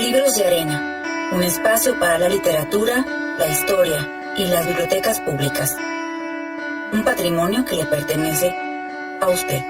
Libros de Arena, un espacio para la literatura, la historia y las bibliotecas públicas. Un patrimonio que le pertenece a usted.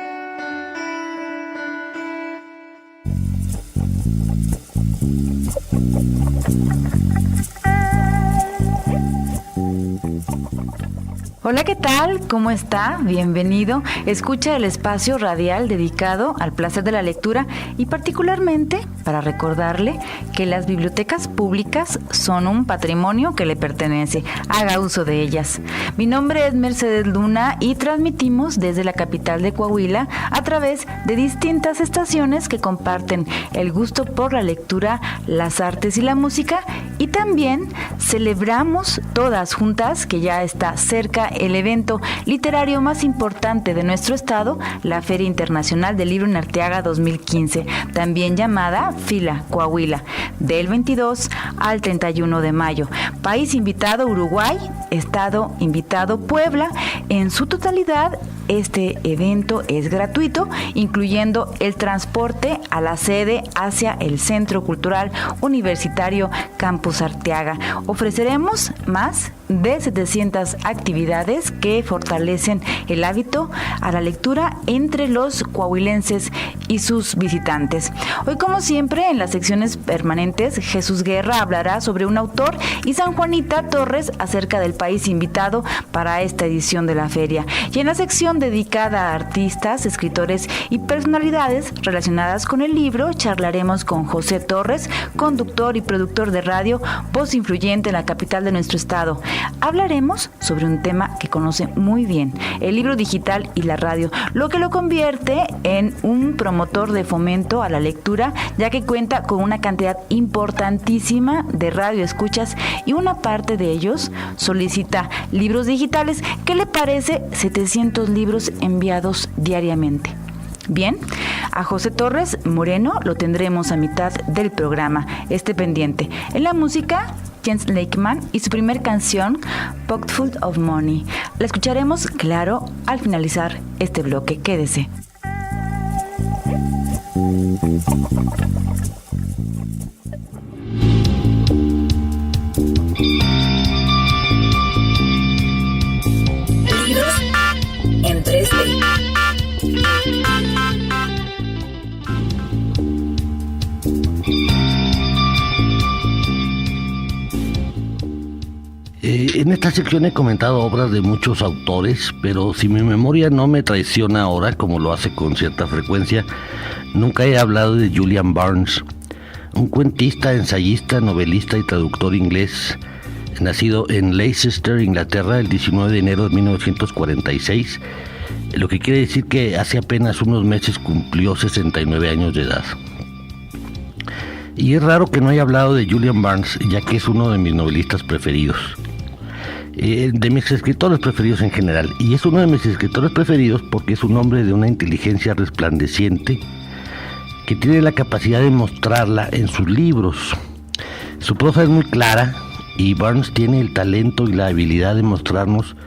Hola, ¿qué tal? ¿Cómo está? Bienvenido. Escucha el espacio radial dedicado al placer de la lectura y particularmente para recordarle que las bibliotecas públicas son un patrimonio que le pertenece. Haga uso de ellas. Mi nombre es Mercedes Luna y transmitimos desde la capital de Coahuila a través de distintas estaciones que comparten el gusto por la lectura, las artes y la música, y también celebramos todas juntas que ya está cerca el evento literario más importante de nuestro estado, la Feria Internacional del Libro en Arteaga 2015, también llamada FILA Coahuila, del 22 al 31 de mayo. País invitado Uruguay, estado invitado Puebla. En su totalidad, este evento es gratuito, incluyendo el transporte a la sede hacia el Centro Cultural Universitario Campus Arteaga. Ofreceremos más de 700 actividades que fortalecen el hábito a la lectura entre los coahuilenses y sus visitantes. Hoy, como siempre, en las secciones permanentes, Jesús Guerra hablará sobre un autor y San Juanita Torres acerca del país invitado para esta edición de la feria. Y en la sección dedicada a artistas, escritores y personalidades relacionadas con el libro, charlaremos con José Torres, conductor y productor de radio, voz influyente en la capital de nuestro estado. Hablaremos sobre un tema que conoce muy bien, el libro digital y la radio, lo que lo convierte en un promotor de fomento a la lectura, ya que cuenta con una cantidad importantísima de radioescuchas y una parte de ellos solicita libros digitales. ¿Qué le parece 700 libros enviados diariamente? Bien, a José Torres Moreno lo tendremos a mitad del programa. Esté pendiente. En la música, Jens Lakeman y su primer canción, Pocketful of Money. La escucharemos, claro, al finalizar este bloque. Quédese. Libros en 3D. En esta sección he comentado obras de muchos autores, pero si mi memoria no me traiciona ahora, como lo hace con cierta frecuencia, nunca he hablado de Julian Barnes, un cuentista, ensayista, novelista y traductor inglés, nacido en Leicester, Inglaterra, el 19 de enero de 1946, lo que quiere decir que hace apenas unos meses cumplió 69 años de edad. Y es raro que no haya hablado de Julian Barnes, ya que es uno de mis novelistas preferidos. De mis escritores preferidos en general, y es uno de mis escritores preferidos porque es un hombre de una inteligencia resplandeciente que tiene la capacidad de mostrarla en sus libros. Su prosa es muy clara y Barnes tiene el talento y la habilidad de mostrarnos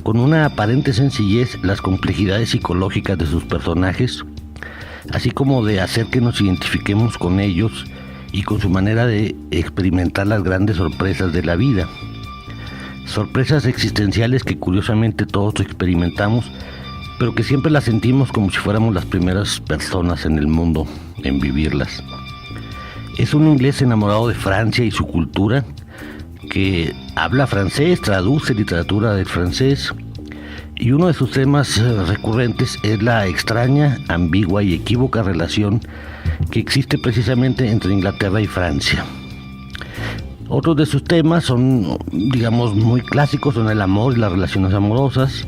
con una aparente sencillez las complejidades psicológicas de sus personajes, así como de hacer que nos identifiquemos con ellos y con su manera de experimentar las grandes sorpresas de la vida. Sorpresas existenciales que curiosamente todos experimentamos, pero que siempre las sentimos como si fuéramos las primeras personas en el mundo en vivirlas. Es un inglés enamorado de Francia y su cultura, que habla francés, traduce literatura del francés, y uno de sus temas recurrentes es la extraña, ambigua y equívoca relación que existe precisamente entre Inglaterra y Francia. Otros de sus temas son, digamos, muy clásicos, son el amor y las relaciones amorosas,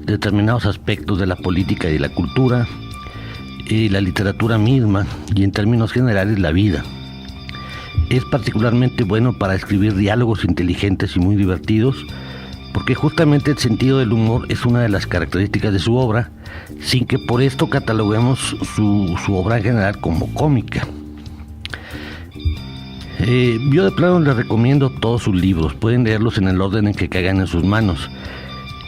determinados aspectos de la política y de la cultura, y la literatura misma, y en términos generales la vida. Es particularmente bueno para escribir diálogos inteligentes y muy divertidos, porque justamente el sentido del humor es una de las características de su obra, sin que por esto cataloguemos su obra en general como cómica. Yo de plano les recomiendo todos sus libros, pueden leerlos en el orden en que caigan en sus manos.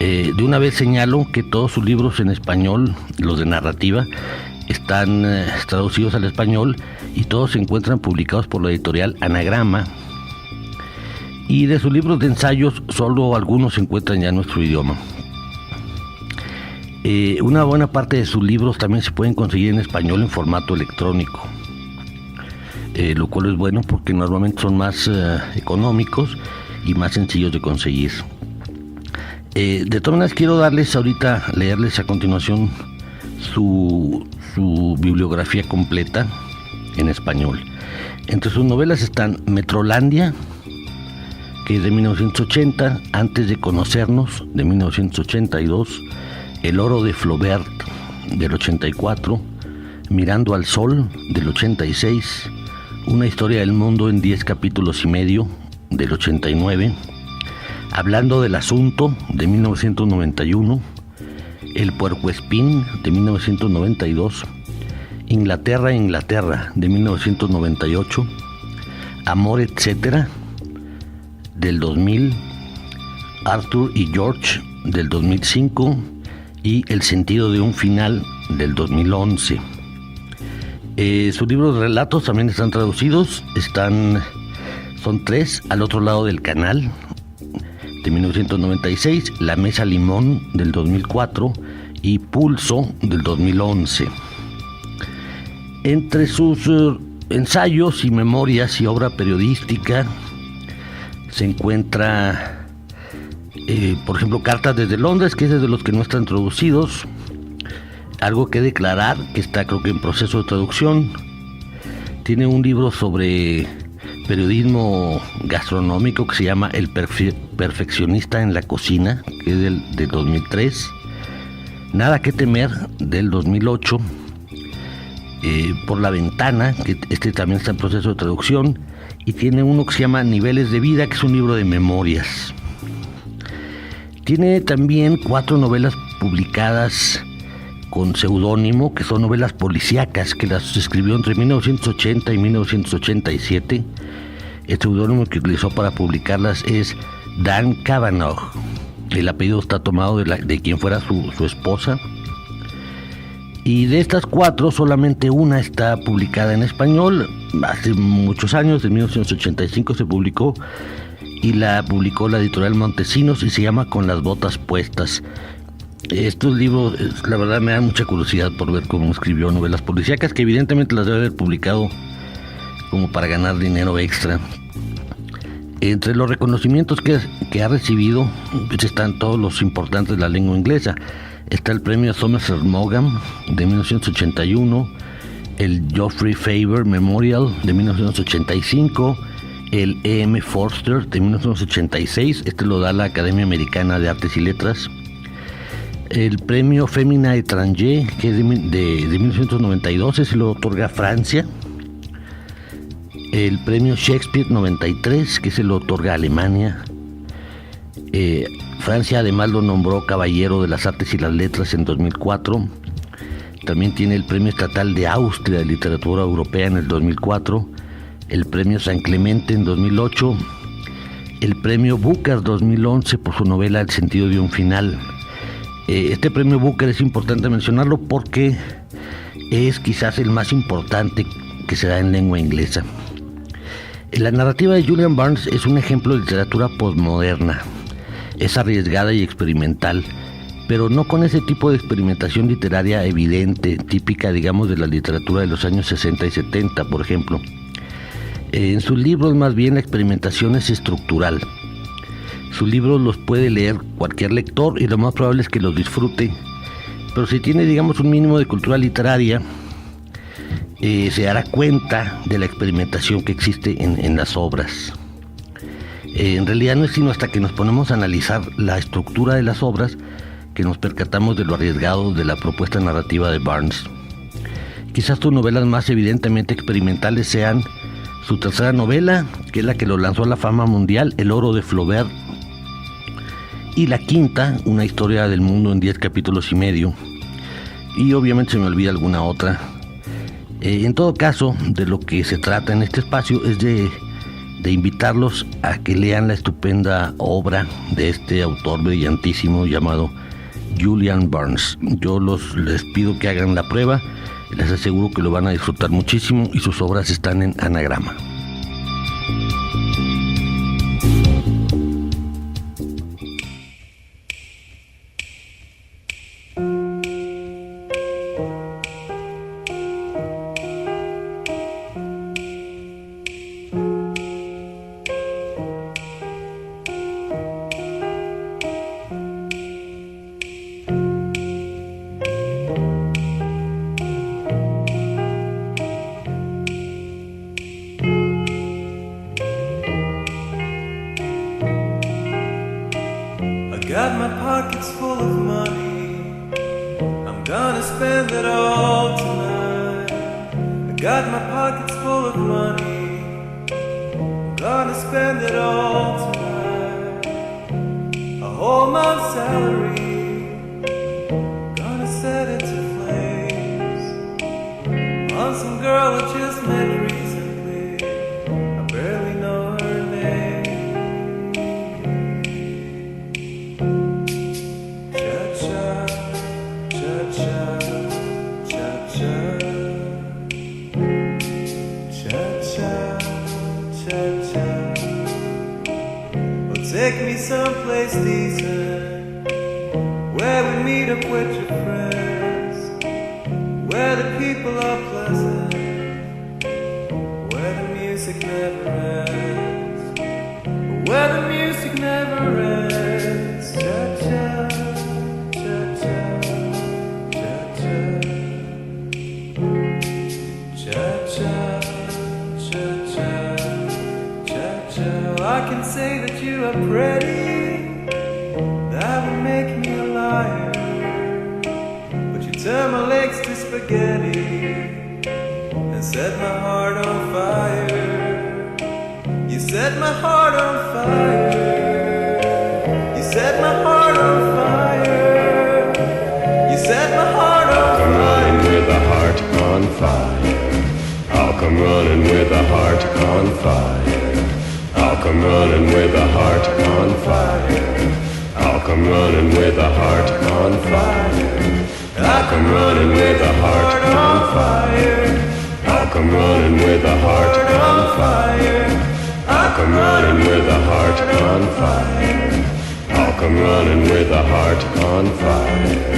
De una vez señalo que todos sus libros en español, los de narrativa, están traducidos al español y todos se encuentran publicados por la editorial Anagrama. Y de sus libros de ensayos, solo algunos se encuentran ya en nuestro idioma. Una buena parte de sus libros también se pueden conseguir en español en formato electrónico, lo cual es bueno porque normalmente son más económicos y más sencillos de conseguir. De todas maneras, quiero leerles a continuación su bibliografía completa en español. Entre sus novelas están Metrolandia, que es de 1980, Antes de conocernos, de 1982, El oro de Flaubert, del 84, Mirando al sol, del 86, Una historia del mundo en 10 capítulos y medio, del 89, Hablando del asunto, de 1991, El puercoespín, de 1992, Inglaterra, de 1998, Amor, etcétera, del 2000, Arthur y George, del 2005, y El sentido de un final, del 2011. Sus libros de relatos también están traducidos, son 3, Al otro lado del canal, de 1996, La mesa limón, del 2004, y Pulso, del 2011. Entre sus ensayos y memorias y obra periodística se encuentra, por ejemplo, Cartas desde Londres, que es de los que no están traducidos, Algo que declarar, que está creo que en proceso de traducción. Tiene un libro sobre periodismo gastronómico que se llama El perfeccionista en la cocina, que es del 2003. Nada que temer, del 2008. Por la ventana, que este también está en proceso de traducción. Y tiene uno que se llama Niveles de vida, que es un libro de memorias. Tiene también 4 novelas publicadas con seudónimo, que son novelas policíacas, que las escribió entre 1980 y 1987. El seudónimo que utilizó para publicarlas es Dan Cavanaugh. El apellido está tomado de quien fuera su esposa. Y de estas 4, solamente una está publicada en español. Hace muchos años, en 1985 se publicó, y la publicó la editorial Montesinos, y se llama Con las botas puestas. Estos libros, la verdad, me dan mucha curiosidad por ver cómo escribió novelas policíacas, que evidentemente las debe haber publicado como para ganar dinero extra. Entre los reconocimientos que ha recibido, pues están todos los importantes de la lengua inglesa. Está el premio Somerset Maugham, de 1981, el Geoffrey Faber Memorial, de 1985, el E.M. Forster, de 1986, este lo da la Academia Americana de Artes y Letras. El premio Femina Étranger, que es de 1992, ese lo otorga Francia. El premio Shakespeare 93, que se lo otorga Alemania. Francia además lo nombró Caballero de las Artes y las Letras en 2004. También tiene el Premio Estatal de Austria de Literatura Europea en el 2004, el Premio San Clemente en 2008, el Premio Booker 2011 por su novela El sentido de un final. Este Premio Booker es importante mencionarlo porque es quizás el más importante que se da en lengua inglesa. La narrativa de Julian Barnes es un ejemplo de literatura postmoderna. Es arriesgada y experimental, pero no con ese tipo de experimentación literaria evidente, típica, digamos, de la literatura de los años 60 y 70, por ejemplo. En sus libros, más bien, la experimentación es estructural. Sus libros los puede leer cualquier lector y lo más probable es que los disfrute, pero si tiene, digamos, un mínimo de cultura literaria, se dará cuenta de la experimentación que existe en las obras. En realidad no es sino hasta que nos ponemos a analizar la estructura de las obras que nos percatamos de lo arriesgado de la propuesta narrativa de Barnes. Quizás sus novelas más evidentemente experimentales sean su tercera novela, que es la que lo lanzó a la fama mundial, El oro de Flaubert, y la quinta, Una historia del mundo en 10 capítulos y medio, y obviamente se me olvida alguna otra. En todo caso, de lo que se trata en este espacio es de invitarlos a que lean la estupenda obra de este autor brillantísimo llamado Julian Barnes. Yo les pido que hagan la prueba. Les aseguro que lo van a disfrutar muchísimo y sus obras están en Anagrama. Got my pockets full of money, I'm gonna spend it all tonight. I got my pockets full of money, I'm gonna spend it all tonight. A whole month's salary, gonna set it to flames on some girl I just met recently, I barely know her name. Take me someplace decent, where we meet up with your friends, where the people are pleasant, where the music never ends, where the music never ends. Cha-cha, cha-cha, cha-cha, cha-cha, cha-cha, cha-cha. I can say that you are pretty, that would make me a liar, but you turn my legs to spaghetti and set my heart on fire. You set my heart on fire. You set my heart on fire. You set my heart on fire. I'll come running with a heart on fire. I'll come running with a heart on fire. I'll come running with a heart on fire. I'll come running with a heart on fire. I'll come running with a heart on fire. I'll come running with a heart on fire. I'll come running with a heart on fire. I'll come running with a heart on fire.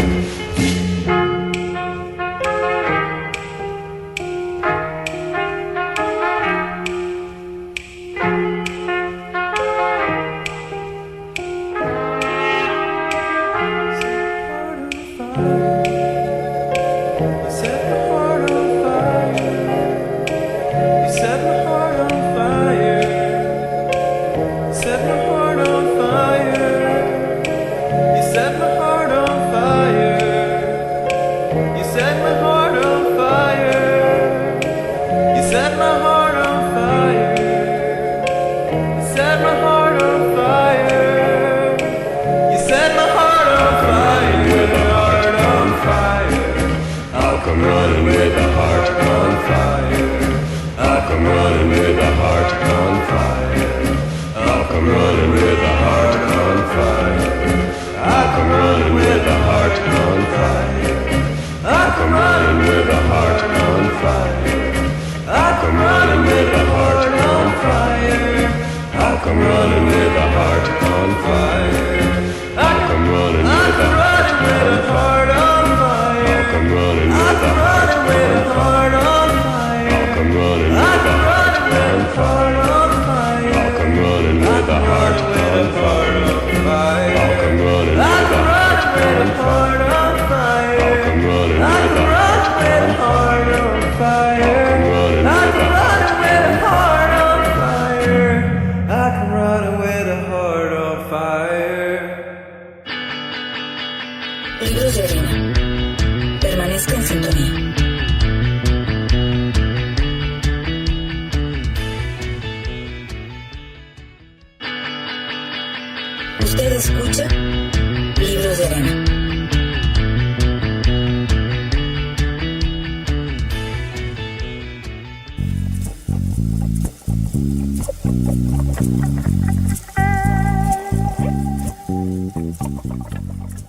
Libros de arena. Permanezca en sintonía. Usted escucha Libros de arena.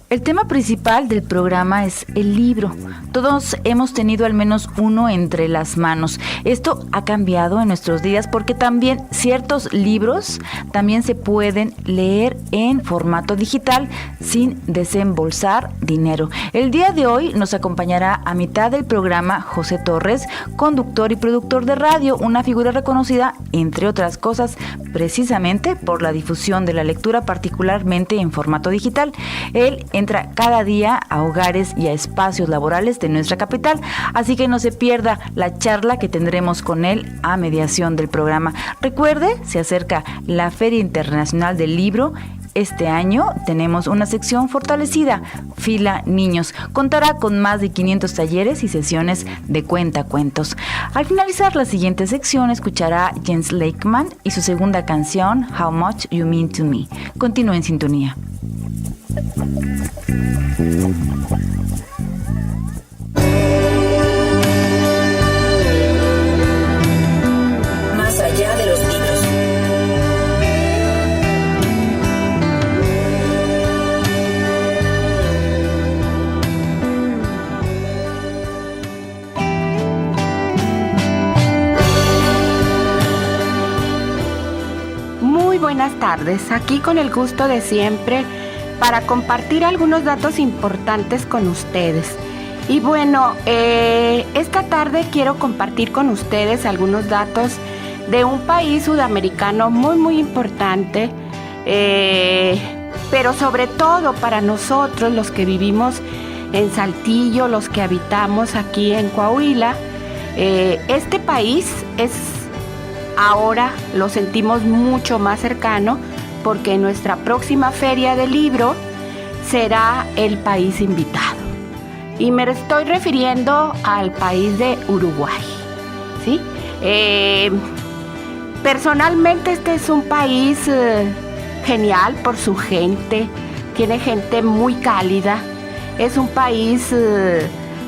El tema principal del programa es el libro. Todos hemos tenido al menos uno entre las manos. Esto ha cambiado en nuestros días porque también ciertos libros también se pueden leer en formato digital sin desembolsar dinero. El día de hoy nos acompañará a mitad del programa José Torres, conductor y productor de radio, una figura reconocida, entre otras cosas, precisamente por la difusión de la lectura, particularmente en formato digital. Él entra cada día a hogares y a espacios laborales de nuestra capital, así que no se pierda la charla que tendremos con él a mediación del programa. Recuerde, se acerca la Feria Internacional del Libro. Este año tenemos una sección fortalecida, Fila Niños. Contará con más de 500 talleres y sesiones de cuentacuentos. Al finalizar la siguiente sección, escuchará Jens Lakeman y su segunda canción, How Much You Mean to Me. Continúe en sintonía. Más allá de los libros. Muy buenas tardes, aquí con el gusto de siempre para compartir algunos datos importantes con ustedes. Y bueno, esta tarde quiero compartir con ustedes algunos datos de un país sudamericano muy importante, pero sobre todo para nosotros los que vivimos en Saltillo, los que habitamos aquí en Coahuila. Este país ahora lo sentimos mucho más cercano porque nuestra próxima feria del libro será el país invitado. Y me estoy refiriendo al país de Uruguay, ¿sí? Personalmente este es un país genial por su gente, tiene gente muy cálida. Es un país,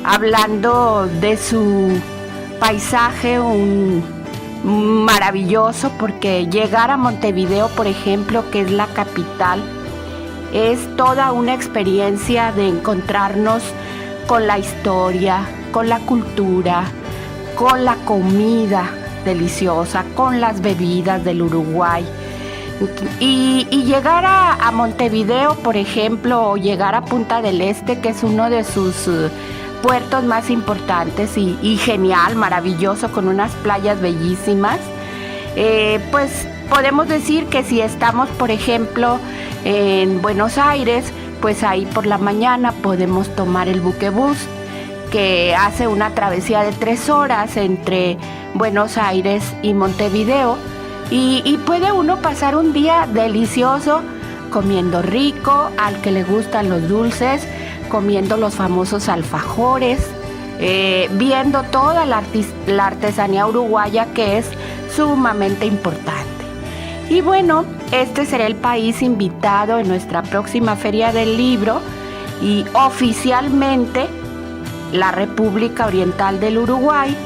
hablando de su paisaje, maravilloso, porque llegar a Montevideo, por ejemplo, que es la capital, es toda una experiencia de encontrarnos con la historia, con la cultura, con la comida deliciosa, con las bebidas del Uruguay. Y llegar a Montevideo, por ejemplo, o llegar a Punta del Este, que es uno de sus puertos más importantes y genial, maravilloso, con unas playas bellísimas, pues podemos decir que si estamos, por ejemplo, en Buenos Aires, pues ahí por la mañana podemos tomar el buquebús, que hace una travesía de 3 horas entre Buenos Aires y Montevideo, y puede uno pasar un día delicioso comiendo rico, al que le gustan los dulces, comiendo los famosos alfajores, viendo toda la artesanía uruguaya, que es sumamente importante. Y bueno, este será el país invitado en nuestra próxima Feria del Libro, y oficialmente la República Oriental del Uruguay,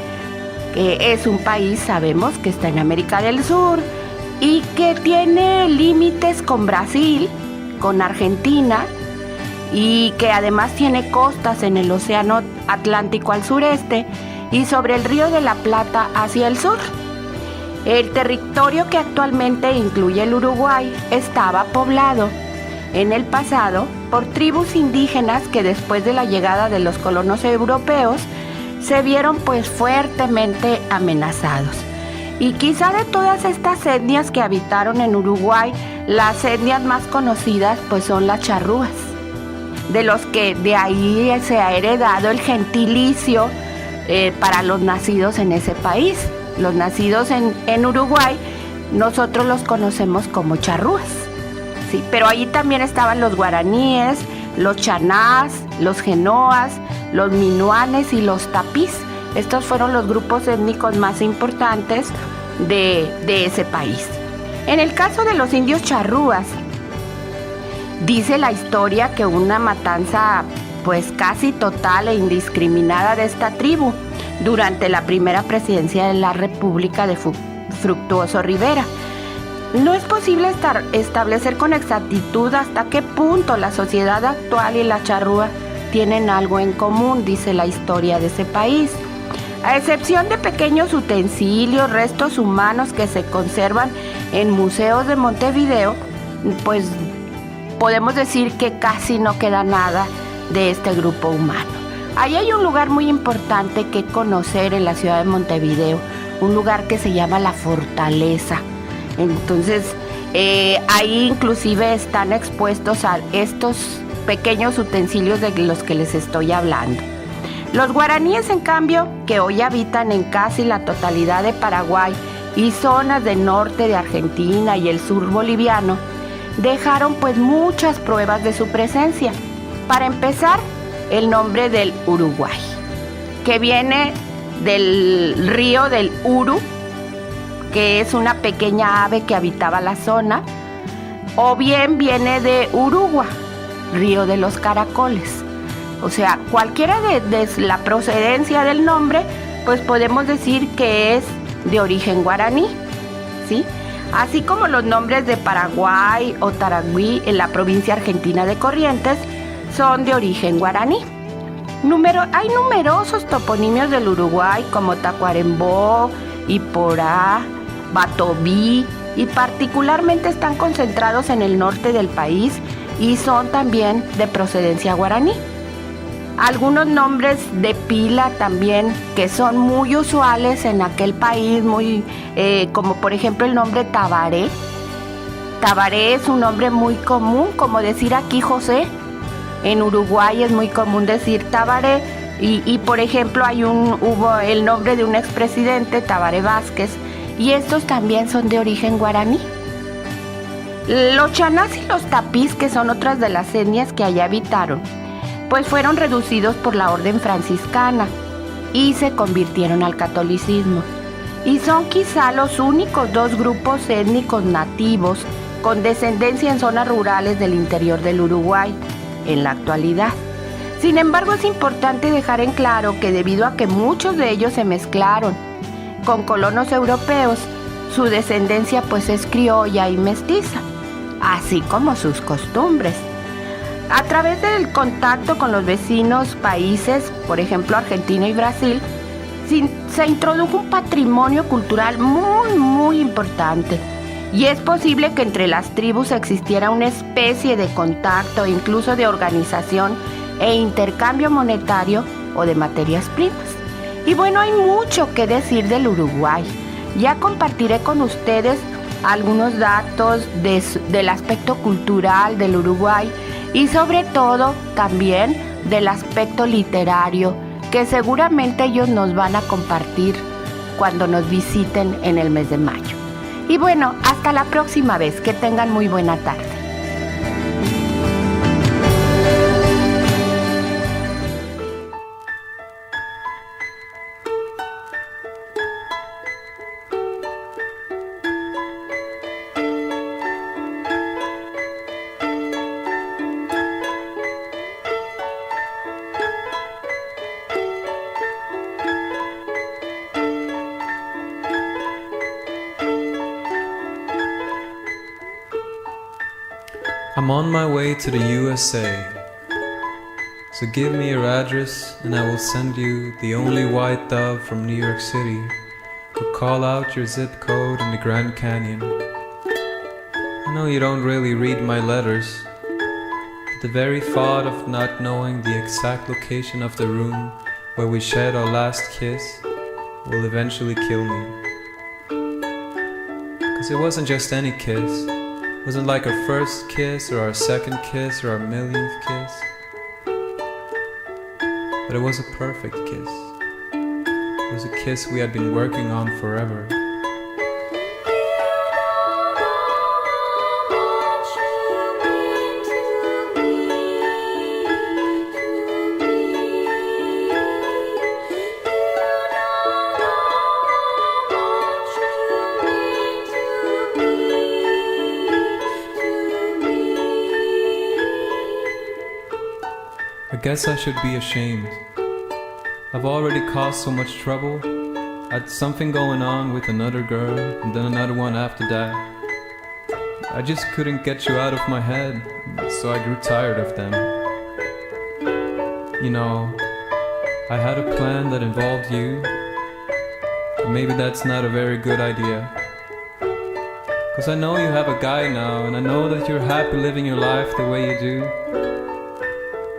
que es un país, sabemos que está en América del Sur y que tiene límites con Brasil, con Argentina, y que además tiene costas en el Océano Atlántico al sureste y sobre el Río de la Plata hacia el sur. El territorio que actualmente incluye el Uruguay estaba poblado en el pasado por tribus indígenas que después de la llegada de los colonos europeos se vieron pues fuertemente amenazados. Y quizá de todas estas etnias que habitaron en Uruguay, las etnias más conocidas pues son las charrúas, de los que de ahí se ha heredado el gentilicio para los nacidos en ese país. Los nacidos en Uruguay, nosotros los conocemos como charrúas, ¿sí? Pero ahí también estaban los guaraníes, los chanás, los genoas, los minuanes y los tapís. Estos fueron los grupos étnicos más importantes de ese país. En el caso de los indios charrúas, dice la historia que una matanza pues casi total e indiscriminada de esta tribu durante la primera presidencia de la República de Fructuoso Rivera. No es posible establecer con exactitud hasta qué punto la sociedad actual y la charrúa tienen algo en común, dice la historia de ese país. A excepción de pequeños utensilios, restos humanos que se conservan en museos de Montevideo, pues podemos decir que casi no queda nada de este grupo humano. Ahí hay un lugar muy importante que conocer en la ciudad de Montevideo, un lugar que se llama La Fortaleza. Entonces, ahí inclusive están expuestos a estos pequeños utensilios de los que les estoy hablando. Los guaraníes, en cambio, que hoy habitan en casi la totalidad de Paraguay y zonas del norte de Argentina y el sur boliviano, dejaron pues muchas pruebas de su presencia. Para empezar, el nombre del Uruguay, que viene del río del Uru, que es una pequeña ave que habitaba la zona, o bien viene de Urugua, río de los caracoles. O sea, cualquiera de la procedencia del nombre, pues podemos decir que es de origen guaraní, ¿sí? Así como los nombres de Paraguay o Tarahui en la provincia argentina de Corrientes son de origen guaraní. Hay numerosos toponimios del Uruguay como Tacuarembó, Iporá, Batoví, y particularmente están concentrados en el norte del país y son también de procedencia guaraní. Algunos nombres de pila también que son muy usuales en aquel país, como por ejemplo el nombre Tabaré. Tabaré es un nombre muy común, como decir aquí José. En Uruguay es muy común decir Tabaré y por ejemplo hubo el nombre de un expresidente, Tabaré Vázquez, y estos también son de origen guaraní. Los chanás y los tapís, que son otras de las etnias que allá habitaron, pues fueron reducidos por la orden franciscana y se convirtieron al catolicismo. Y son quizá los únicos dos grupos étnicos nativos con descendencia en zonas rurales del interior del Uruguay en la actualidad. Sin embargo, es importante dejar en claro que debido a que muchos de ellos se mezclaron con colonos europeos, su descendencia pues es criolla y mestiza, así como sus costumbres. A través del contacto con los vecinos países, por ejemplo Argentina y Brasil, se introdujo un patrimonio cultural muy importante. Y es posible que entre las tribus existiera una especie de contacto, incluso de organización e intercambio monetario o de materias primas. Y bueno, hay mucho que decir del Uruguay. Ya compartiré con ustedes algunos datos del aspecto cultural del Uruguay y sobre todo también del aspecto literario que seguramente ellos nos van a compartir cuando nos visiten en el mes de mayo. Y bueno, hasta la próxima vez, que tengan muy buena tarde. I'm on my way to the USA. So give me your address and I will send you the only white dove from New York City who call out your zip code in the Grand Canyon. I know you don't really read my letters, but the very thought of not knowing the exact location of the room where we shared our last kiss will eventually kill me. 'Cause it wasn't just any kiss. It wasn't like our first kiss or our second kiss or our millionth kiss. But it was a perfect kiss. It was a kiss we had been working on forever. I guess I should be ashamed. I've already caused so much trouble. I had something going on with another girl, and then another one after that. I just couldn't get you out of my head, so I grew tired of them. You know, I had a plan that involved you, but maybe that's not a very good idea. 'Cause I know you have a guy now, and I know that you're happy living your life the way you do.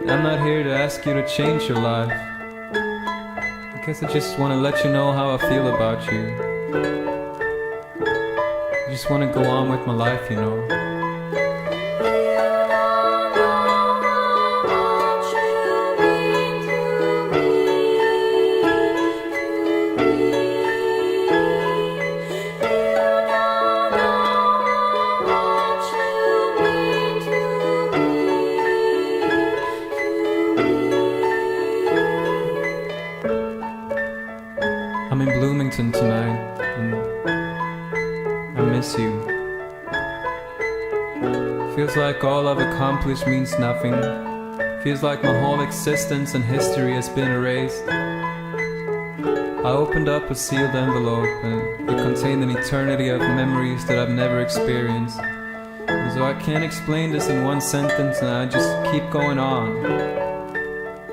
I'm not here to ask you to change your life. I guess I just want to let you know how I feel about you. I just want to go on with my life, you know. I'm in Bloomington tonight, and I miss you. Feels like all I've accomplished means nothing. Feels like my whole existence and history has been erased. I opened up a sealed envelope, and it contained an eternity of memories that I've never experienced. And so I can't explain this in one sentence, and I just keep going on.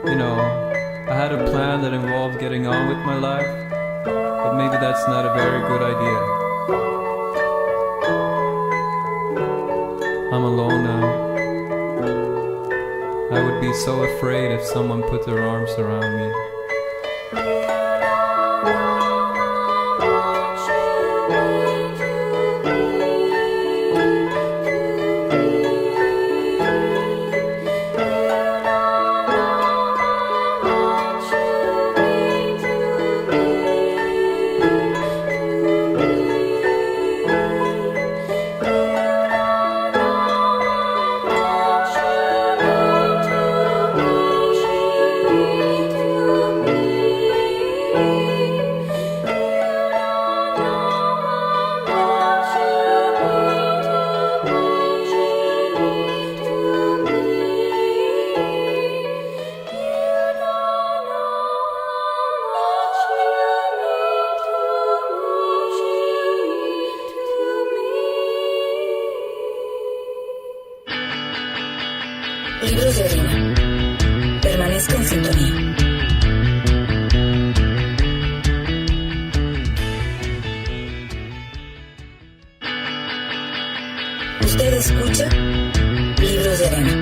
You know, I had a plan that involved getting on with my life, but maybe that's not a very good idea. I'm alone now. I would be so afraid if someone put their arms around me. Libros de Arena. Permanezca en sintonía. Usted escucha Libros de Arena.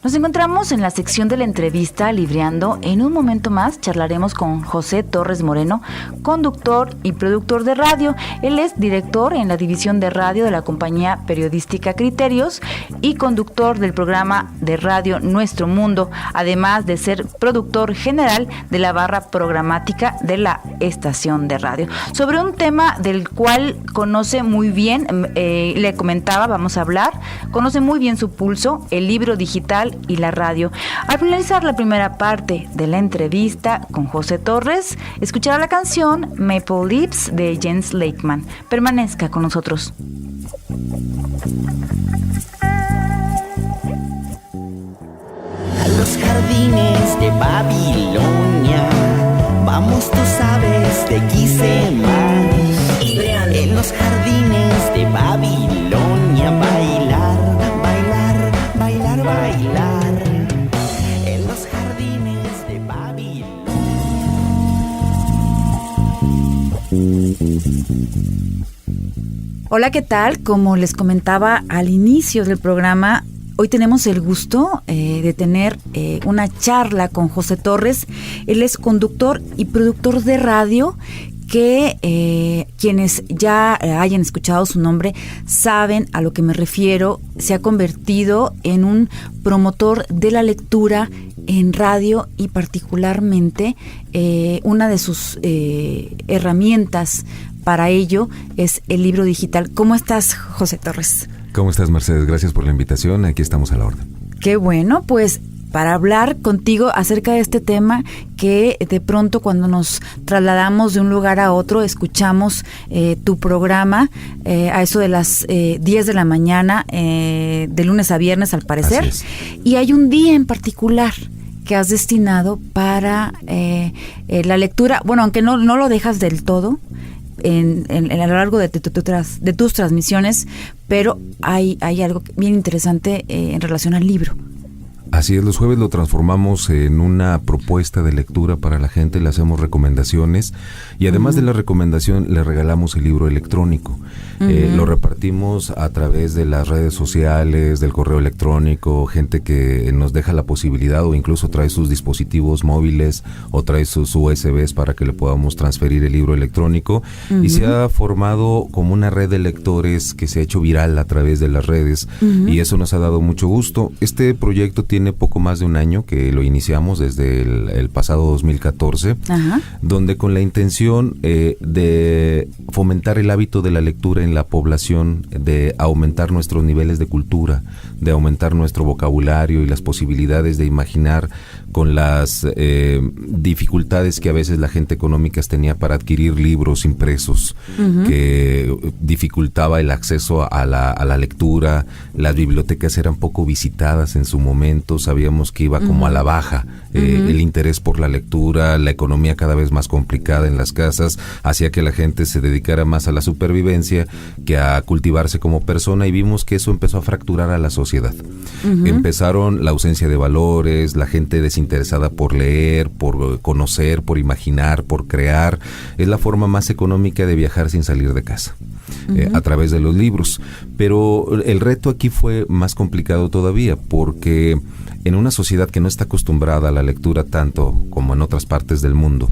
Nos encontramos en la sección de la entrevista Libreando. En un momento más charlaremos con José Torres Moreno, conductor y productor de radio. Él es director en la división de radio de la compañía periodística Criterios y conductor del programa de radio Nuestro Mundo, además de ser productor general de la barra programática de la estación de radio. Sobre un tema del cual conoce muy bien, le comentaba, vamos a hablar, conoce muy bien su pulso, el libro digital y la radio. Al finalizar la primera parte de la entrevista con José Torres, escuchará la canción Maple Leaves de Jens Lakeman. Permanezca con nosotros. A los jardines de Babilonia, vamos, tú sabes, de quise más. Libreando. En los jardines de Babilonia, bailar, bailar, bailar, bailar. En los jardines de Babilonia. Hola, ¿qué tal? Como les comentaba al inicio del programa, hoy tenemos el gusto de tener una charla con José Torres. Él es conductor y productor de radio que quienes ya hayan escuchado su nombre saben a lo que me refiero. Se ha convertido en un promotor de la lectura en radio y particularmente una de sus herramientas para ello es el libro digital. ¿Cómo estás, José Torres? ¿Cómo estás, Mercedes? Gracias por la invitación. Aquí estamos a la orden. Qué bueno, pues para hablar contigo acerca de este tema que de pronto cuando nos trasladamos de un lugar a otro escuchamos tu programa a eso de las 10 de la mañana de lunes a viernes al parecer. Así es. Y hay un día en particular que has destinado para la lectura, bueno, aunque no lo dejas del todo a lo largo de tus transmisiones, pero hay algo bien interesante en relación al libro. Así es, los jueves lo transformamos en una propuesta de lectura para la gente, le hacemos recomendaciones y además de la recomendación le regalamos el libro electrónico. Lo repartimos a través de las redes sociales, del correo electrónico, gente que nos deja la posibilidad o incluso trae sus dispositivos móviles o trae sus USBs para que le podamos transferir el libro electrónico y se ha formado como una red de lectores que se ha hecho viral a través de las redes y eso nos ha dado mucho gusto. Este proyecto tiene poco más de un año que lo iniciamos desde el pasado 2014, donde con la intención de fomentar el hábito de la lectura en la población, de aumentar nuestros niveles de cultura, de aumentar nuestro vocabulario y las posibilidades de imaginar con las dificultades que a veces la gente económica tenía para adquirir libros impresos, que dificultaba el acceso a la lectura. Las bibliotecas eran poco visitadas en su momento, sabíamos que iba como a la baja el interés por la lectura, la economía cada vez más complicada en las casas, hacía que la gente se dedicara más a la supervivencia que a cultivarse como persona y vimos que eso empezó a fracturar a la sociedad. Empezaron la ausencia de valores, la gente desinteresada por leer, por conocer, por imaginar, por crear. Es la forma más económica de viajar sin salir de casa, a través de los libros. Pero el reto aquí fue más complicado todavía, porque en una sociedad que no está acostumbrada a la lectura tanto como en otras partes del mundo,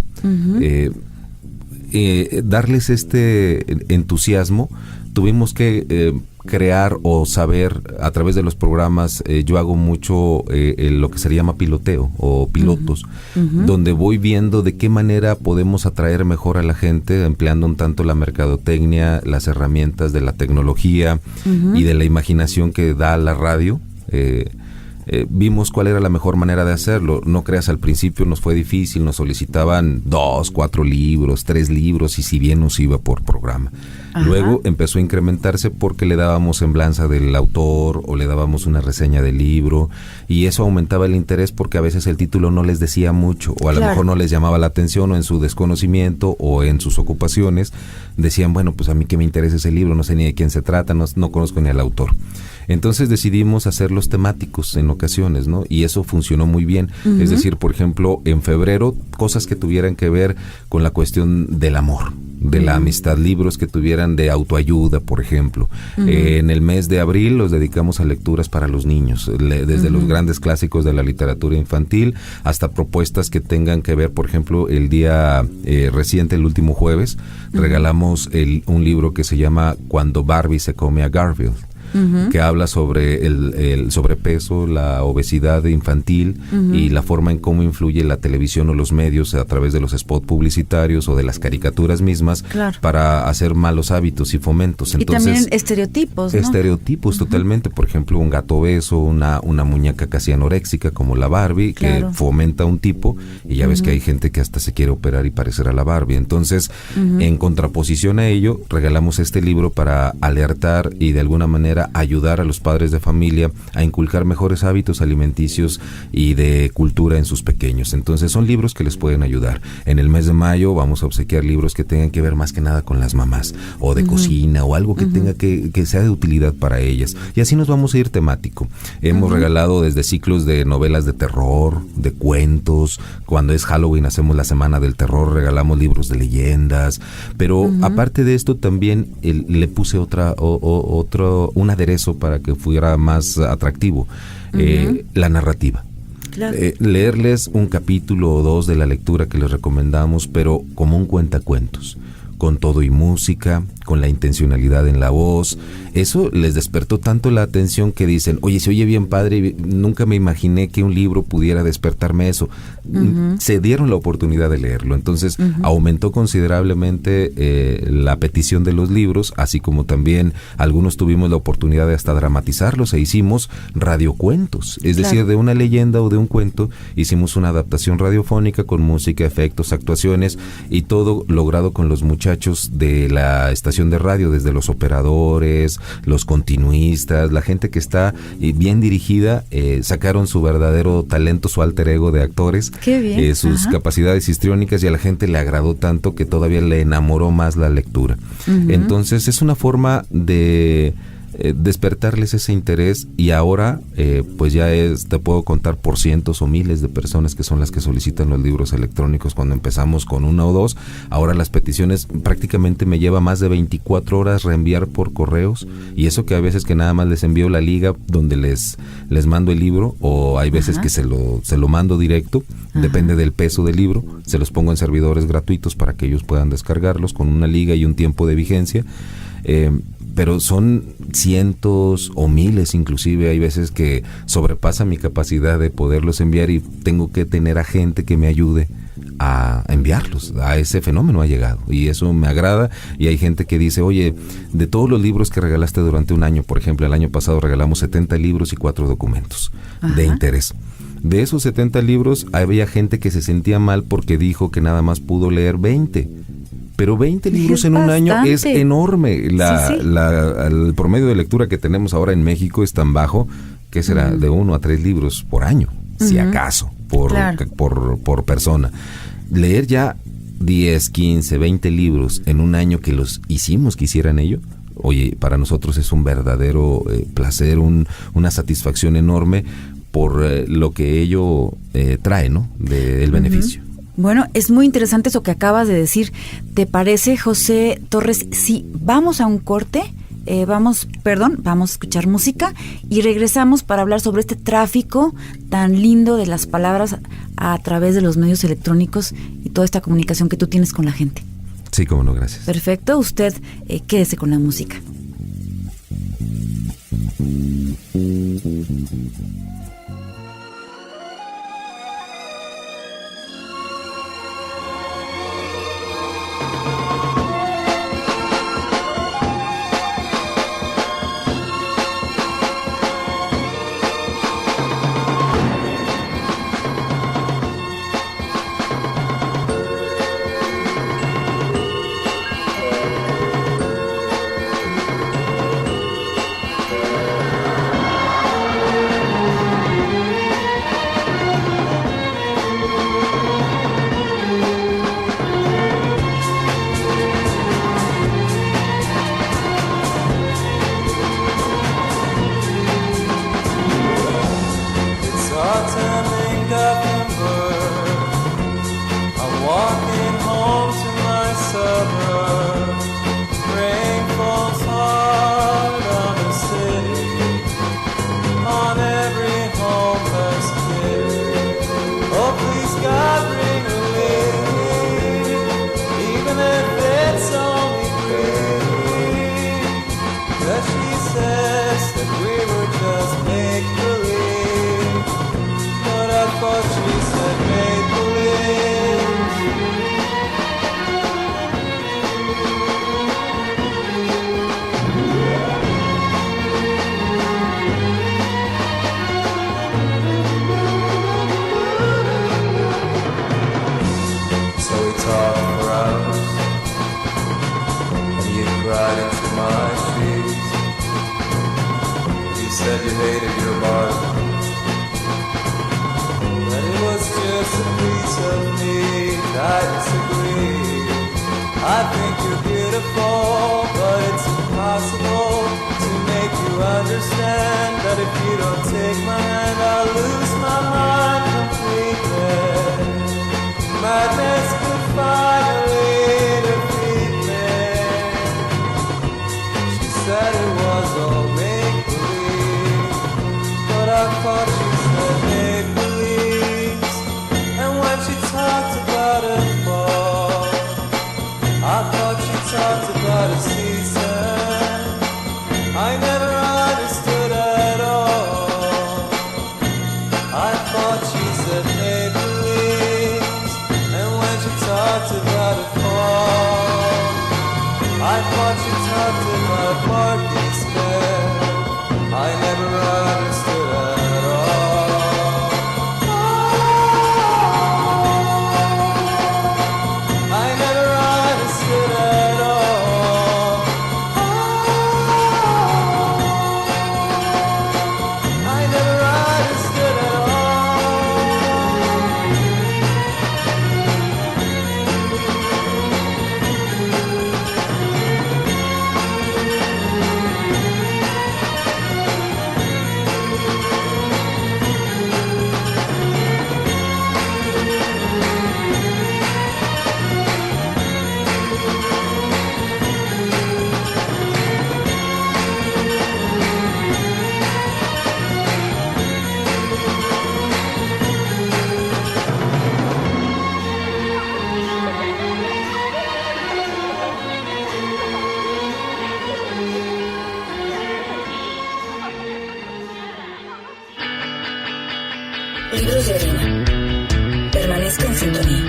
darles este entusiasmo, tuvimos que crear o saber a través de los programas. Yo hago mucho lo que se llama piloteo o pilotos, donde voy viendo de qué manera podemos atraer mejor a la gente, empleando un tanto la mercadotecnia, las herramientas de la tecnología y de la imaginación que da la radio. Vimos cuál era la mejor manera de hacerlo. No creas, al principio nos fue difícil, nos solicitaban 2, 4 libros, 3 libros y si bien nos iba por programa. Luego empezó a incrementarse porque le dábamos semblanza del autor o le dábamos una reseña del libro y eso aumentaba el interés porque a veces el título no les decía mucho o a lo mejor no les llamaba la atención o en su desconocimiento o en sus ocupaciones decían, bueno, pues a mí que me interesa ese libro, no sé ni de quién se trata, no conozco ni al autor. Entonces decidimos hacerlos temáticos en ocasiones, ¿no? Y eso funcionó muy bien. Es decir, por ejemplo, en febrero, cosas que tuvieran que ver con la cuestión del amor, de la amistad, libros que tuvieran de autoayuda, por ejemplo. En el mes de abril los dedicamos a lecturas para los niños, desde los grandes clásicos de la literatura infantil hasta propuestas que tengan que ver, por ejemplo, el día reciente, el último jueves, regalamos un libro que se llama Cuando Barbie se come a Garfield. Que habla sobre el sobrepeso, la obesidad infantil y la forma en cómo influye la televisión o los medios a través de los spots publicitarios o de las caricaturas mismas para hacer malos hábitos y fomentos. Entonces, y también estereotipos, ¿no? Estereotipos totalmente. Por ejemplo, un gato obeso, una muñeca casi anoréxica como la Barbie, que fomenta un tipo y ya ves que hay gente que hasta se quiere operar y parecer a la Barbie. Entonces, en contraposición a ello, regalamos este libro para alertar y de alguna manera ayudar a los padres de familia a inculcar mejores hábitos alimenticios y de cultura en sus pequeños. Entonces son libros que les pueden ayudar. En el mes de mayo vamos a obsequiar libros que tengan que ver más que nada con las mamás o de cocina o algo que tenga que sea de utilidad para ellas. Y así nos vamos a ir temático. Hemos regalado desde ciclos de novelas de terror, de cuentos. Cuando es Halloween hacemos la semana del terror, regalamos libros de leyendas. Pero aparte de esto también le puse un aderezo para que fuera más atractivo, la narrativa. Leerles un capítulo o 2 de la lectura que les recomendamos, pero como un cuentacuentos, con todo y música, con la intencionalidad en la voz. Eso les despertó tanto la atención que dicen, oye, se oye bien padre, nunca me imaginé que un libro pudiera despertarme eso. Se dieron la oportunidad de leerlo, entonces aumentó considerablemente la petición de los libros, así como también algunos tuvimos la oportunidad de hasta dramatizarlos e hicimos radiocuentos, es decir, de una leyenda o de un cuento, hicimos una adaptación radiofónica con música, efectos, actuaciones y todo logrado con los muchachos de la estación de radio, desde los operadores, los continuistas, la gente que está bien dirigida, sacaron su verdadero talento, su alter ego de actores, sus capacidades histriónicas, y a la gente le agradó tanto que todavía le enamoró más la lectura. Entonces es una forma de despertarles ese interés, y ahora pues ya te puedo contar por cientos o miles de personas que son las que solicitan los libros electrónicos. Cuando empezamos con 1 o 2, ahora las peticiones prácticamente me lleva más de 24 horas reenviar por correos, y eso que a veces que nada más les envío la liga donde les mando el libro, o hay veces que se lo mando directo, depende del peso del libro, se los pongo en servidores gratuitos para que ellos puedan descargarlos con una liga y un tiempo de vigencia. Pero son cientos o miles, inclusive hay veces que sobrepasa mi capacidad de poderlos enviar, y tengo que tener a gente que me ayude a enviarlos. A ese fenómeno ha llegado, y eso me agrada. Y hay gente que dice, oye, de todos los libros que regalaste durante un año, por ejemplo, el año pasado regalamos 70 libros y 4 documentos de interés. De esos 70 libros había gente que se sentía mal porque dijo que nada más pudo leer 20. Pero 20 libros en un año es enorme. El promedio de lectura que tenemos ahora en México es tan bajo que será de 1 a 3 libros por año, si acaso, por persona. Leer ya 10, 15, 20 libros en un año que los hicimos que hicieran ello, oye, para nosotros es un verdadero placer, una satisfacción enorme por lo que ello trae, ¿no? Del beneficio. Bueno, es muy interesante eso que acabas de decir. ¿Te parece, José Torres, si vamos a un corte? Vamos a escuchar música y regresamos para hablar sobre este tráfico tan lindo de las palabras a través de los medios electrónicos y toda esta comunicación que tú tienes con la gente. Sí, cómo no, gracias. Perfecto, usted quédese con la música. Said you hated your bark, but it was just a piece of me. I disagree. I think you're beautiful, but it's impossible to make you understand that if you don't take my hand, I'll lose my mind completely. Madness could finally defeat me. She said it was all make-believe, but I thought she said make-believes. And when she talked about a fall, I thought she talked about a season I never understood at all. I thought she said maple leaves, and when she talked about a fall, I thought she talked about parking spare. I never understood at all. I never understood at all. I never understood at all. Libros de arena. Permanezca en sintonía.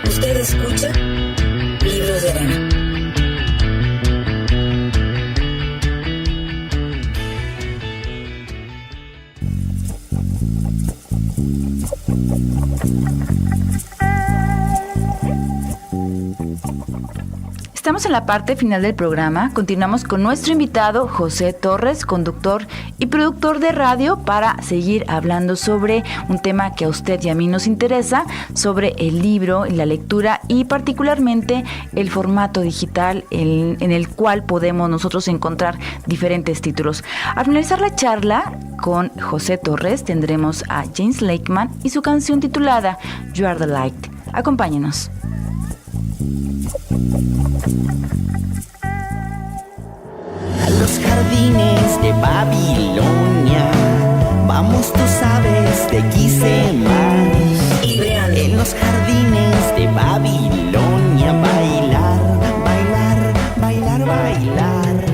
Usted escucha Libros de arena. Estamos en la parte final del programa. Continuamos con nuestro invitado José Torres, conductor y productor de radio, para seguir hablando sobre un tema que a usted y a mí nos interesa, sobre el libro, la lectura y particularmente el formato digital en el cual podemos nosotros encontrar diferentes títulos. Al finalizar la charla con José Torres tendremos a James Lakeman y su canción titulada You Are the Light. Acompáñenos. A los jardines de Babilonia vamos, tú sabes, de quise más. Libreando. En los jardines de Babilonia bailar, bailar, bailar, bailar.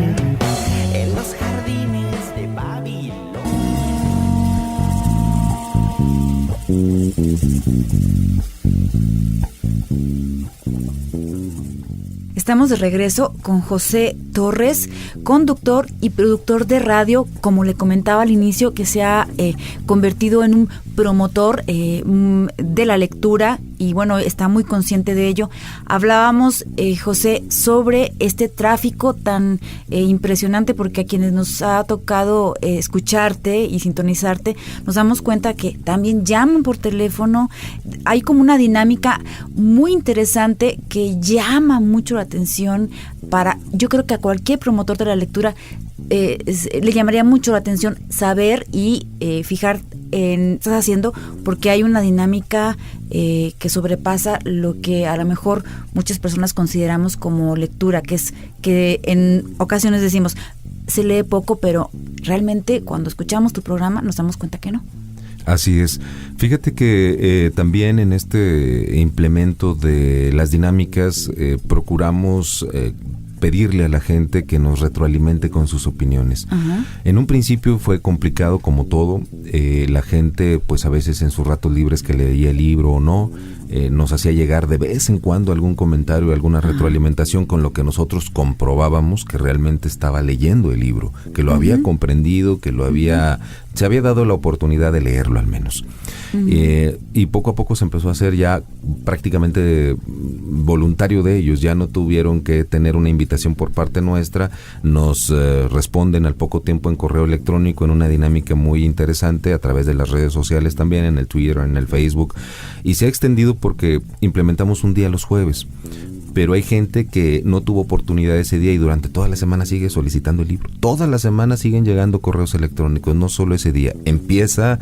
En los jardines de Babilonia. Estamos de regreso con José Torres, conductor y productor de radio, como le comentaba al inicio, que se ha convertido en un promotor de la lectura y bueno, está muy consciente de ello. Hablábamos, José, sobre este tráfico tan impresionante, porque a quienes nos ha tocado escucharte y sintonizarte, nos damos cuenta que también llaman por teléfono. Hay como una dinámica muy interesante que llama mucho la atención yo creo que a cualquier promotor de la lectura le llamaría mucho la atención saber y fijar en estás haciendo, porque hay una dinámica que sobrepasa lo que a lo mejor muchas personas consideramos como lectura, que es que en ocasiones decimos se lee poco, pero realmente cuando escuchamos tu programa nos damos cuenta que no. Así es. Fíjate que también en este implemento de las dinámicas procuramos pedirle a la gente que nos retroalimente con sus opiniones. Uh-huh. En un principio fue complicado, como todo. La gente, pues a veces en sus ratos libres que leía el libro o no, nos hacía llegar de vez en cuando algún comentario, alguna retroalimentación con lo que nosotros comprobábamos que realmente estaba leyendo el libro, que lo había comprendido, que se había dado la oportunidad de leerlo al menos. Y poco a poco se empezó a hacer ya prácticamente voluntario de ellos, ya no tuvieron que tener una invitación por parte nuestra, nos responden al poco tiempo en correo electrónico en una dinámica muy interesante a través de las redes sociales también, en el Twitter, en el Facebook, y se ha extendido porque implementamos un día los jueves. Pero hay gente que no tuvo oportunidad ese día y durante toda la semana sigue solicitando el libro. Toda la semana siguen llegando correos electrónicos, no solo ese día. Empieza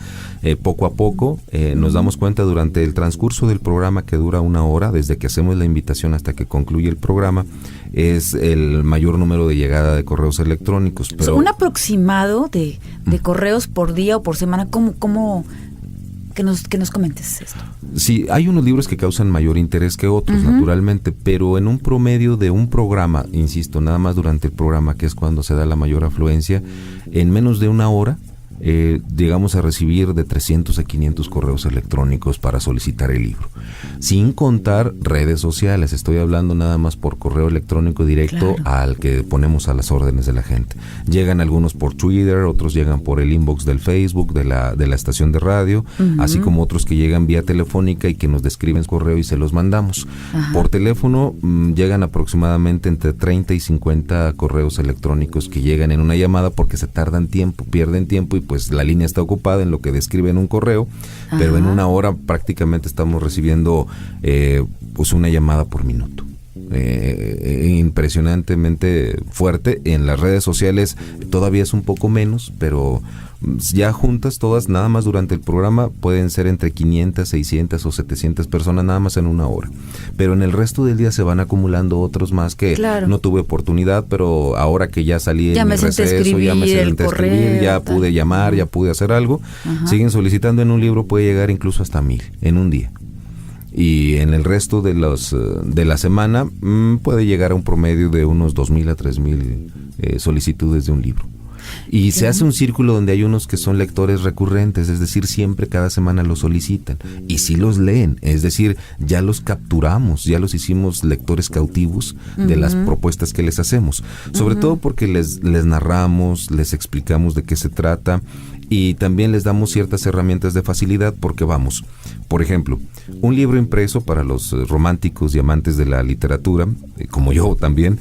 poco a poco, nos damos cuenta durante el transcurso del programa, que dura 1 hora, desde que hacemos la invitación hasta que concluye el programa, es el mayor número de llegada de correos electrónicos. Pero Un aproximado de correos por día o por semana, ¿cómo que nos comentes esto? Sí, hay unos libros que causan mayor interés que otros, naturalmente, pero en un promedio de un programa, insisto, nada más durante el programa, que es cuando se da la mayor afluencia, en menos de una hora llegamos a recibir de 300 a 500 correos electrónicos para solicitar el libro, sin contar redes sociales. Estoy hablando nada más por correo electrónico directo, al que ponemos a las órdenes de la gente. Llegan algunos por Twitter, otros llegan por el inbox del Facebook de la estación de radio, así como otros que llegan vía telefónica y que nos describen correo y se los mandamos. Por teléfono llegan aproximadamente entre 30 y 50 correos electrónicos que llegan en una llamada, porque se tardan tiempo, pierden tiempo, y pues la línea está ocupada en lo que describen un correo, pero en una hora prácticamente estamos recibiendo pues una llamada por minuto. Impresionantemente fuerte. En las redes sociales todavía es un poco menos, pero ya juntas todas, nada más durante el programa, pueden ser entre 500, 600 o 700 personas nada más en una hora. Pero en el resto del día se van acumulando otros más que no tuve oportunidad, pero ahora que ya salí en mi receso, ya me senté a escribir, ya pude llamar, ya pude hacer algo. Siguen solicitando. En un libro puede llegar incluso hasta 1000 en un día. Y en el resto de la semana puede llegar a un promedio de unos 2000 a 3000 solicitudes de un libro. Y se hace un círculo donde hay unos que son lectores recurrentes, es decir, siempre cada semana los solicitan y sí los leen, es decir, ya los capturamos, ya los hicimos lectores cautivos de las propuestas que les hacemos, sobre todo porque les narramos, les explicamos de qué se trata y también les damos ciertas herramientas de facilidad, porque vamos, por ejemplo, un libro impreso para los románticos y amantes de la literatura, como yo también,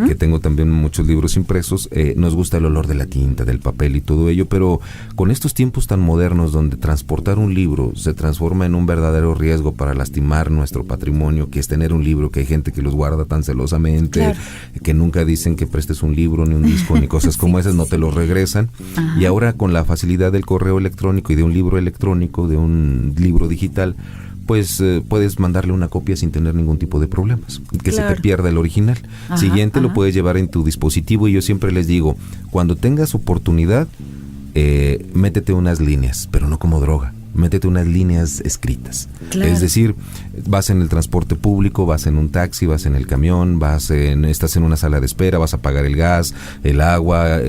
que tengo también muchos libros impresos, nos gusta el olor de la tinta, del papel y todo ello, pero con estos tiempos tan modernos donde transportar un libro se transforma en un verdadero riesgo para lastimar nuestro patrimonio, que es tener un libro, que hay gente que los guarda tan celosamente, que nunca dicen que prestes un libro, ni un disco, ni cosas como esas, no te los regresan. Y ahora con la facilidad del correo electrónico y de un libro electrónico, de un libro digital, pues puedes mandarle una copia sin tener ningún tipo de problemas, que se te pierda el original. Siguiente, lo puedes llevar en tu dispositivo, y yo siempre les digo, cuando tengas oportunidad, métete unas líneas, pero no como droga. Métete unas líneas escritas. Es decir, vas en el transporte público, vas en un taxi, vas en el camión, estás en una sala de espera, vas a pagar el gas, el agua,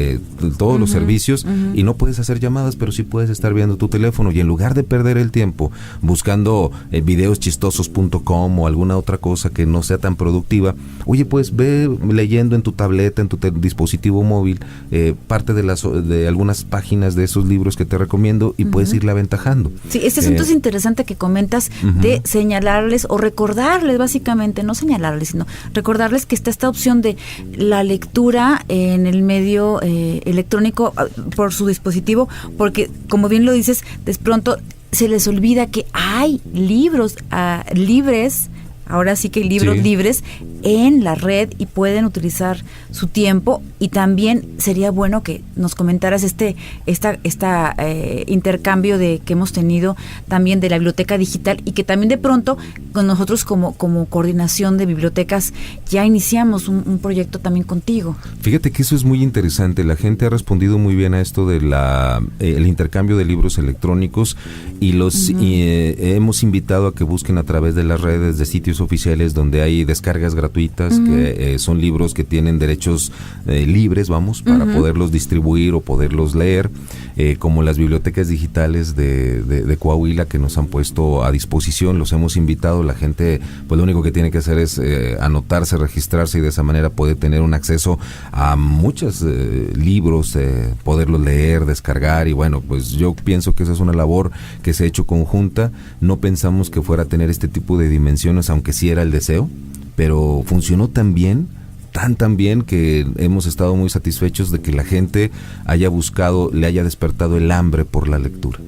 todos los servicios, y no puedes hacer llamadas, pero sí puedes estar viendo tu teléfono, y en lugar de perder el tiempo buscando videoschistosos.com o alguna otra cosa que no sea tan productiva, oye, pues ve leyendo en tu tableta, en tu dispositivo móvil, parte de algunas páginas de esos libros que te recomiendo, y puedes irla aventajando. Sí, este asunto es interesante que comentas de señalarles o recordarles, básicamente, no señalarles, sino recordarles que está esta opción de la lectura en el medio electrónico por su dispositivo, porque, como bien lo dices, de pronto se les olvida que hay libros libres. Ahora sí que hay libros libres en la red y pueden utilizar su tiempo, y también sería bueno que nos comentaras este intercambio que hemos tenido también de la biblioteca digital, y que también de pronto con nosotros como coordinación de bibliotecas ya iniciamos un proyecto también contigo. Fíjate que eso es muy interesante, la gente ha respondido muy bien a esto de el intercambio de libros electrónicos, y hemos invitado a que busquen a través de las redes de sitios oficiales donde hay descargas gratuitas, que son libros que tienen derechos libres, para poderlos distribuir o poderlos leer, como las bibliotecas digitales de Coahuila, que nos han puesto a disposición. Los hemos invitado, la gente pues lo único que tiene que hacer es anotarse, registrarse, y de esa manera puede tener un acceso a muchos libros, poderlos leer, descargar, y bueno, pues yo pienso que esa es una labor que se ha hecho conjunta. No pensamos que fuera a tener este tipo de dimensiones, aunque sí era el deseo, pero funcionó tan bien que hemos estado muy satisfechos de que la gente haya buscado, le haya despertado el hambre por la lectura,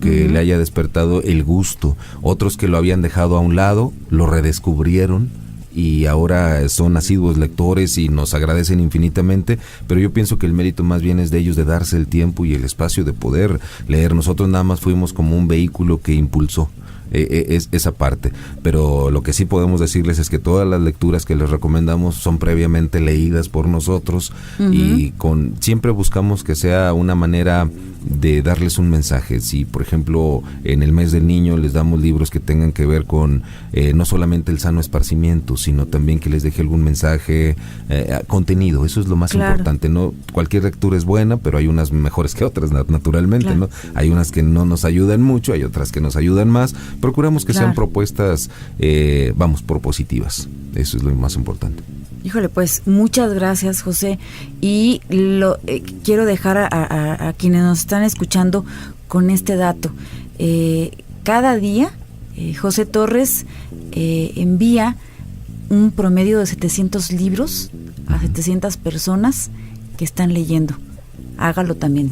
que le haya despertado el gusto. Otros que lo habían dejado a un lado, lo redescubrieron y ahora son asiduos lectores y nos agradecen infinitamente, pero yo pienso que el mérito más bien es de ellos, de darse el tiempo y el espacio de poder leer. Nosotros nada más fuimos como un vehículo que impulsó es esa parte. Pero lo que sí podemos decirles es que todas las lecturas que les recomendamos son previamente leídas por nosotros y siempre buscamos que sea una manera de darles un mensaje. Si por ejemplo en el mes del niño les damos libros que tengan que ver con no solamente el sano esparcimiento, sino también que les deje algún mensaje, contenido, eso es lo más importante. No cualquier lectura es buena, pero hay unas mejores que otras, naturalmente, ¿no? Hay unas que no nos ayudan mucho, hay otras que nos ayudan más. Procuramos que sean propuestas propositivas, eso es lo más importante. Híjole, pues muchas gracias, José, y quiero dejar a quienes nos están escuchando con este dato. Cada día José Torres envía un promedio de 700 libros a 700 personas que están leyendo. Hágalo también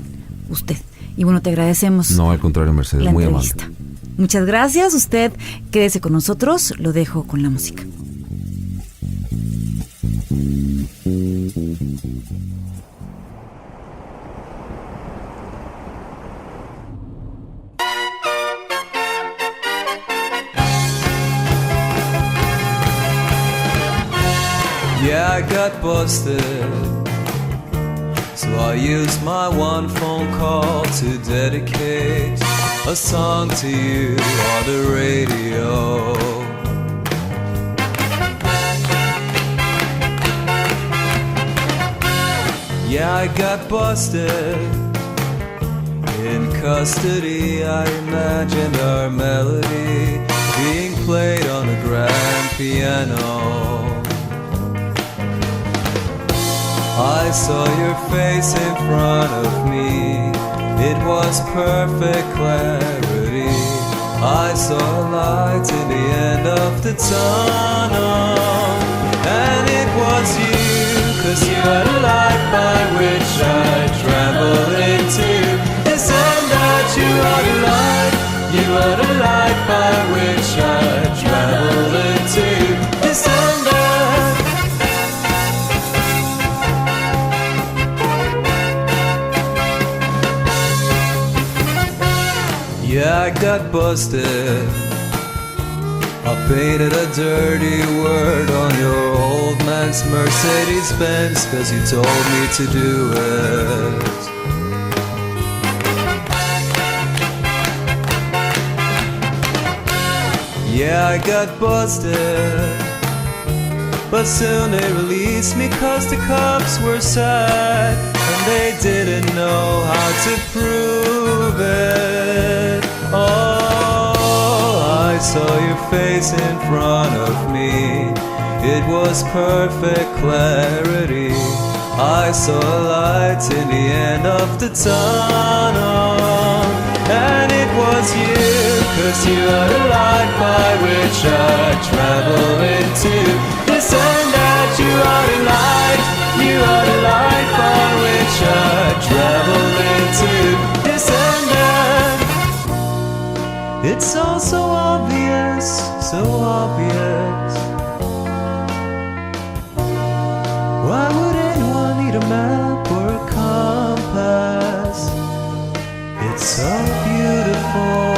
usted. Y bueno, te agradecemos. No, al contrario, Mercedes, muy amable. Muchas gracias. Usted quédese con nosotros. Lo dejo con la música. Yeah, I got busted, so I used my one phone call to dedicate a song to you on the radio. Yeah, I got busted. In custody, I imagined our melody being played on a grand piano. I saw your face in front of me. It was perfect clarity. I saw light in the end of the tunnel. And it was you, 'cause you had a light by which I traveled into. This and that, you had a light. You had a light by which I traveled into. This and that. Yeah, I got busted. I painted a dirty word on your old man's Mercedes-Benz, 'cause you told me to do it. Yeah, I got busted, but soon they released me 'cause the cops were sad and they didn't know how to prove it. Oh, I saw your face in front of me. It was perfect clarity. I saw a light in the end of the tunnel. And it was you, 'cause you had a light by which I travel into. This and that, you had a light. You had a light by which I travel into. This and that. It's all so obvious, so obvious. Why would anyone need a map or a compass? It's so beautiful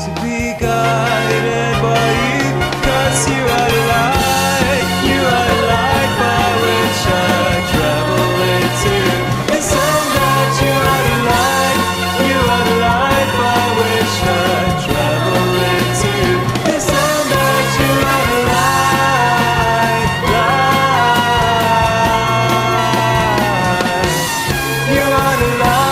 to be guided by you, 'cause you had a light, you had a light by which I travel into. It's and that, you had a light, you had a light by which I travel into. It's and that, you had a light, you had a light.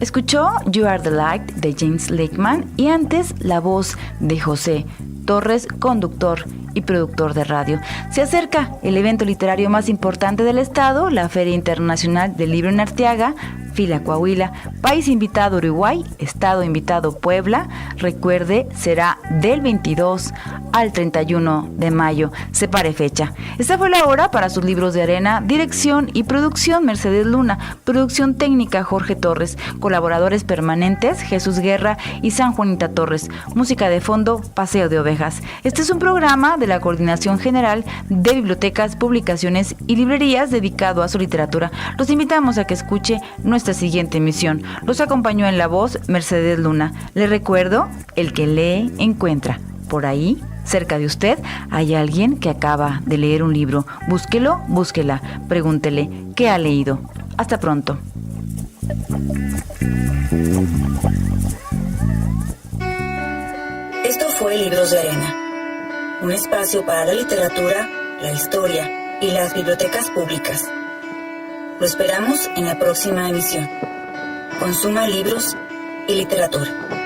Escuchó You Are the Light de James Lakeman y antes la voz de José Torres, conductor y productor de radio. Se acerca el evento literario más importante del estado, la Feria Internacional del Libro en Arteaga, fila Coahuila, país invitado Uruguay, estado invitado Puebla. Recuerde, será del 22 al 31 de mayo. Separe fecha. Esta fue la hora para sus libros de arena. Dirección y producción Mercedes Luna. Producción técnica Jorge Torres. Colaboradores permanentes Jesús Guerra y San Juanita Torres. Música de fondo Paseo de Ovejas. Este es un programa de la Coordinación General de Bibliotecas, Publicaciones y Librerías dedicado a su literatura. Los invitamos a que escuche nuestra siguiente emisión. Los acompañó en la voz Mercedes Luna. Le recuerdo, el que lee encuentra. Por ahí, cerca de usted, hay alguien que acaba de leer un libro. Búsquelo, búsquela. Pregúntele qué ha leído. Hasta pronto. Esto fue Libros de Arena, un espacio para la literatura, la historia y las bibliotecas públicas. Lo esperamos en la próxima emisión. Consuma libros y literatura.